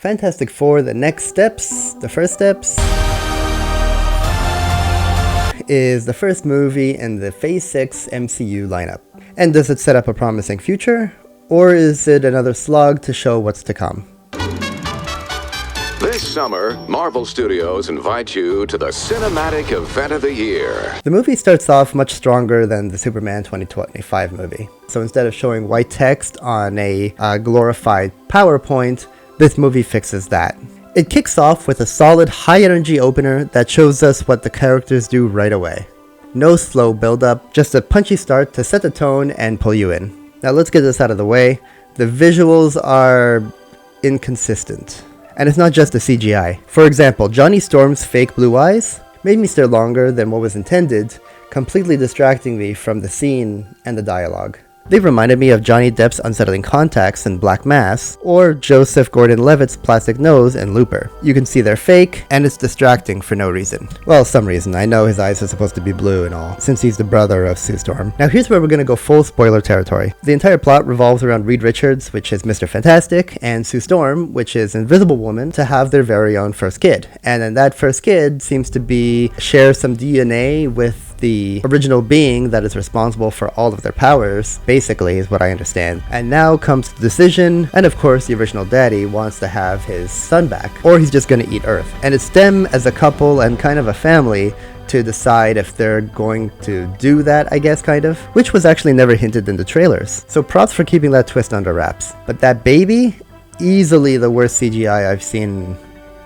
Fantastic Four, the next steps, the first steps, is the first movie in the Phase 6 MCU lineup. And does it set up a promising future, or is it another slog to show what's to come? This summer, Marvel Studios invite you to the cinematic event of the year. The movie starts off much stronger than the Superman 2025 movie. So instead of showing white text on a glorified PowerPoint, this movie fixes that. It kicks off with a solid high-energy opener that shows us what the characters do right away. No slow build-up, just a punchy start to set the tone and pull you in. Now let's get this out of the way. The visuals are inconsistent. And it's not just the CGI. For example, Johnny Storm's fake blue eyes made me stare longer than what was intended, completely distracting me from the scene and the dialogue. They reminded me of Johnny Depp's unsettling contacts in Black Mass, or Joseph Gordon-Levitt's plastic nose in Looper. You can see they're fake, and it's distracting for no reason. Well, some reason. I know his eyes are supposed to be blue and all, since he's the brother of Sue Storm. Now here's where we're gonna go full spoiler territory. The entire plot revolves around Reed Richards, which is Mr. Fantastic, and Sue Storm, which is Invisible Woman, to have their very own first kid. And then that first kid seems to share some DNA with the original being that is responsible for all of their powers, basically, is what I understand. And now comes the decision, and of course the original daddy wants to have his son back, or he's just gonna eat Earth. And it's them as a couple and kind of a family to decide if they're going to do that, I guess, kind of, which was actually never hinted in the trailers. So props for keeping that twist under wraps. But that baby, easily the worst CGI I've seen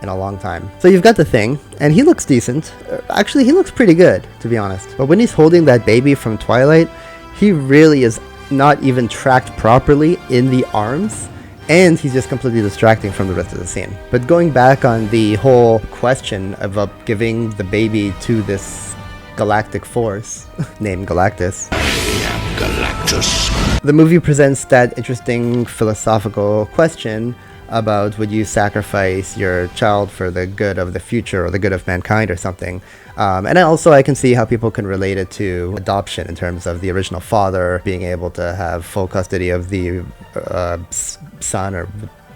in a long time. So you've got the Thing, and he looks decent. Actually, he looks pretty good, to be honest. But when he's holding that baby from Twilight, he really is not even tracked properly in the arms, and he's just completely distracting from the rest of the scene. But going back on the whole question of giving the baby to this galactic force named Galactus. I am Galactus. The movie presents that interesting philosophical question about would you sacrifice your child for the good of the future or the good of mankind or something. And also I can see how people can relate it to adoption in terms of the original father being able to have full custody of the son or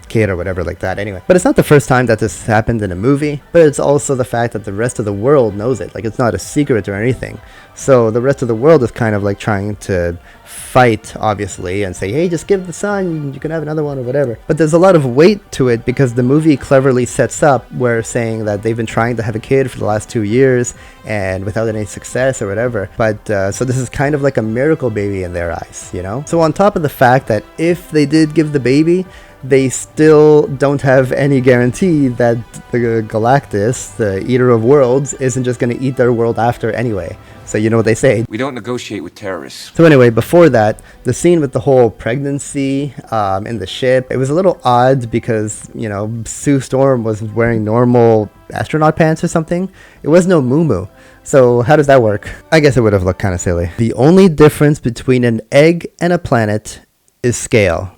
kid or whatever like that anyway. But it's not the first time that this happened in a movie, but it's also the fact that the rest of the world knows it. Like, it's not a secret or anything. So the rest of the world is kind of like trying to fight, obviously, and say, hey, just give the son, you can have another one or whatever. But there's a lot of weight to it because the movie cleverly sets up where saying that they've been trying to have a kid for the last 2 years and without any success or whatever. But so this is kind of like a miracle baby in their eyes, you know? So on top of the fact that if they did give the baby, they still don't have any guarantee that the Galactus, the Eater of Worlds, isn't just going to eat their world after anyway. So you know what they say. We don't negotiate with terrorists. So anyway, before that, the scene with the whole pregnancy in the ship, it was a little odd because, you know, Sue Storm was wearing normal astronaut pants or something. It was no muumuu. So how does that work? I guess it would have looked kind of silly. The only difference between an egg and a planet is scale.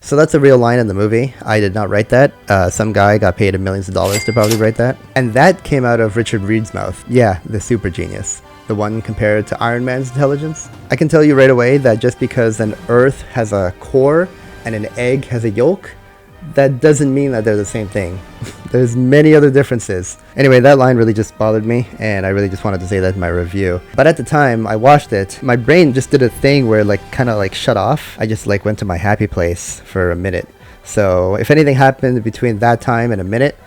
So that's a real line in the movie. I did not write that. Some guy got paid millions of dollars to probably write that. And that came out of Richard Reed's mouth. Yeah, the super genius. The one compared to Iron Man's intelligence. I can tell you right away that just because an Earth has a core and an egg has a yolk, that doesn't mean that they're the same thing. There's many other differences. Anyway, that line really just bothered me, and I really just wanted to say that in my review. But at the time I watched it, my brain just did a thing where it kind of shut off. I just went to my happy place for a minute. So if anything happened between that time and a minute,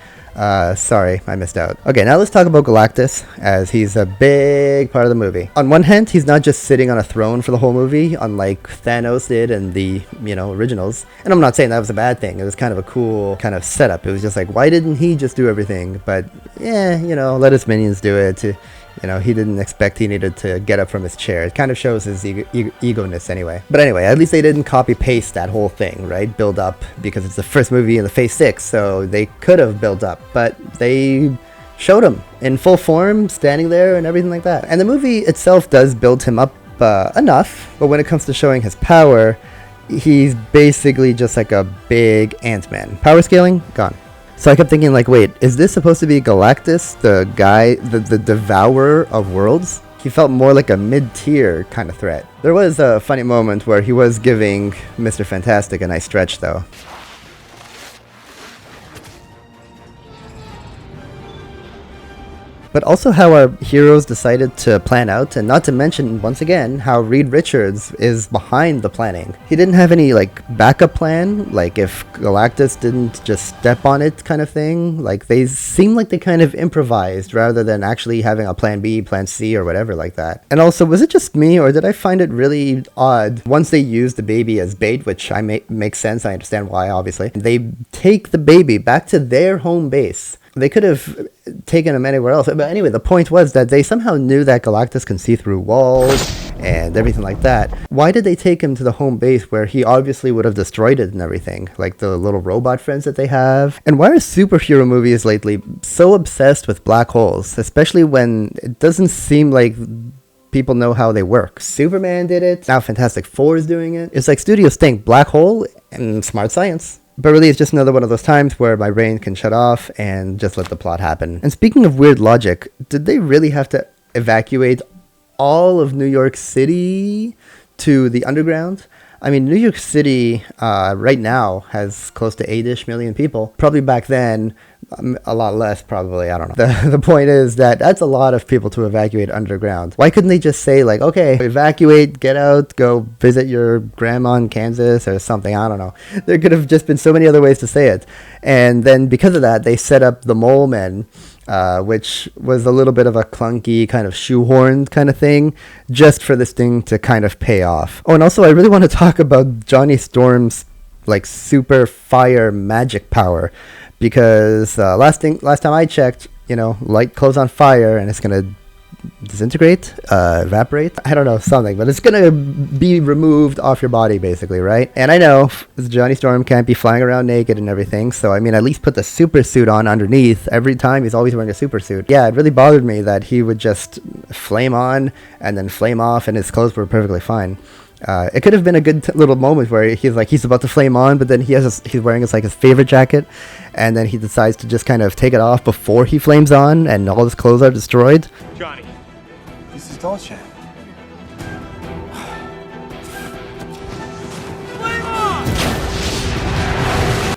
sorry, I missed out. Okay, now let's talk about Galactus, as he's a big part of the movie. On one hand, he's not just sitting on a throne for the whole movie, unlike Thanos did in the, originals. And I'm not saying that was a bad thing. It was kind of a cool kind of setup. It was just why didn't he just do everything? But, yeah, let his minions do it. He didn't expect he needed to get up from his chair. It kind of shows his ego-ness anyway. But anyway, at least they didn't copy-paste that whole thing, right? Build up, because it's the first movie in the Phase 6, so they could have built up. But they showed him in full form, standing there and everything like that. And the movie itself does build him up enough, but when it comes to showing his power, he's basically just like a big Ant-Man. Power scaling? Gone. So I kept thinking, wait, is this supposed to be Galactus, the guy, the devourer of worlds? He felt more like a mid-tier kind of threat. There was a funny moment where he was giving Mr. Fantastic a nice stretch, though. but also how our heroes decided to plan out, and not to mention, once again, how Reed Richards is behind the planning. He didn't have any, like, backup plan, like if Galactus didn't just step on it kind of thing. Like, they seem like they kind of improvised rather than actually having a plan B, plan C, or whatever like that. And also, was it just me, or did I find it really odd once they used the baby as bait, which makes sense, I understand why, obviously. They take the baby back to their home base. They could have taken him anywhere else. But anyway, the point was that they somehow knew that Galactus can see through walls and everything like that. Why did they take him to the home base where he obviously would have destroyed it and everything? Like the little robot friends that they have. And why are superhero movies lately so obsessed with black holes? Especially when it doesn't seem like people know how they work. Superman did it. Now Fantastic Four is doing it. It's like studios think black hole and smart science. But really, it's just another one of those times where my brain can shut off and just let the plot happen. And speaking of weird logic, did they really have to evacuate all of New York City to the underground? I mean, New York City right now has close to 8-ish million people. Probably back then, a lot less probably, I don't know. The point is that that's a lot of people to evacuate underground. Why couldn't they just say like, okay, evacuate, get out, go visit your grandma in Kansas or something, I don't know. There could have just been so many other ways to say it. And then because of that, they set up the Mole Men, which was a little bit of a clunky kind of shoehorned kind of thing, just for this thing to kind of pay off. Oh, and also I really want to talk about Johnny Storm's like super fire magic power, because last time I checked, you know, light clothes on fire and it's gonna disintegrate, evaporate, I don't know, something, but it's gonna be removed off your body basically, right? And I know Johnny Storm can't be flying around naked and everything, so I mean, at least put the super suit on underneath. Every time he's always wearing a super suit. Yeah, it really bothered me that he would just flame on and then flame off and his clothes were perfectly fine. It could have been a good little moment where he's about to flame on, but then he's wearing his favorite jacket, and then he decides to just kind of take it off before he flames on, and all his clothes are destroyed. Johnny, this is Dolce.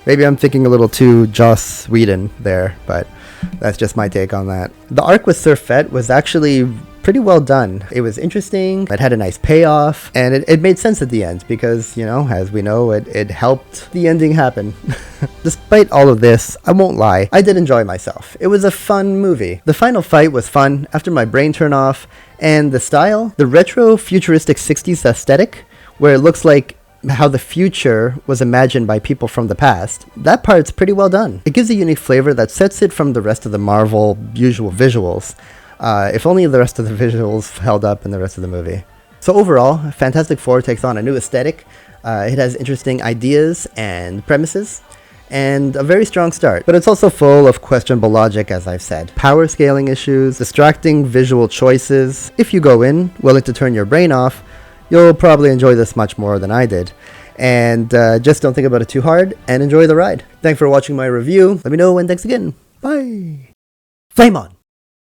Maybe I'm thinking a little too Joss Whedon there, but that's just my take on that. The arc with Surfette was actually pretty well done. It was interesting, it had a nice payoff, and it made sense at the end because, you know, as we know, it helped the ending happen. Despite all of this, I won't lie, I did enjoy myself. It was a fun movie. The final fight was fun after my brain turned off, and the style, the retro futuristic 60s aesthetic, where it looks like how the future was imagined by people from the past, that part's pretty well done. It gives a unique flavor that sets it from the rest of the Marvel usual visuals. If only the rest of the visuals held up in the rest of the movie. So overall, Fantastic Four takes on a new aesthetic. It has interesting ideas and premises, and a very strong start. But it's also full of questionable logic, as I've said. Power scaling issues, distracting visual choices. If you go in willing to turn your brain off, you'll probably enjoy this much more than I did. And just don't think about it too hard, and enjoy the ride. Thanks for watching my review. Let me know, and thanks again. Bye. Flame on!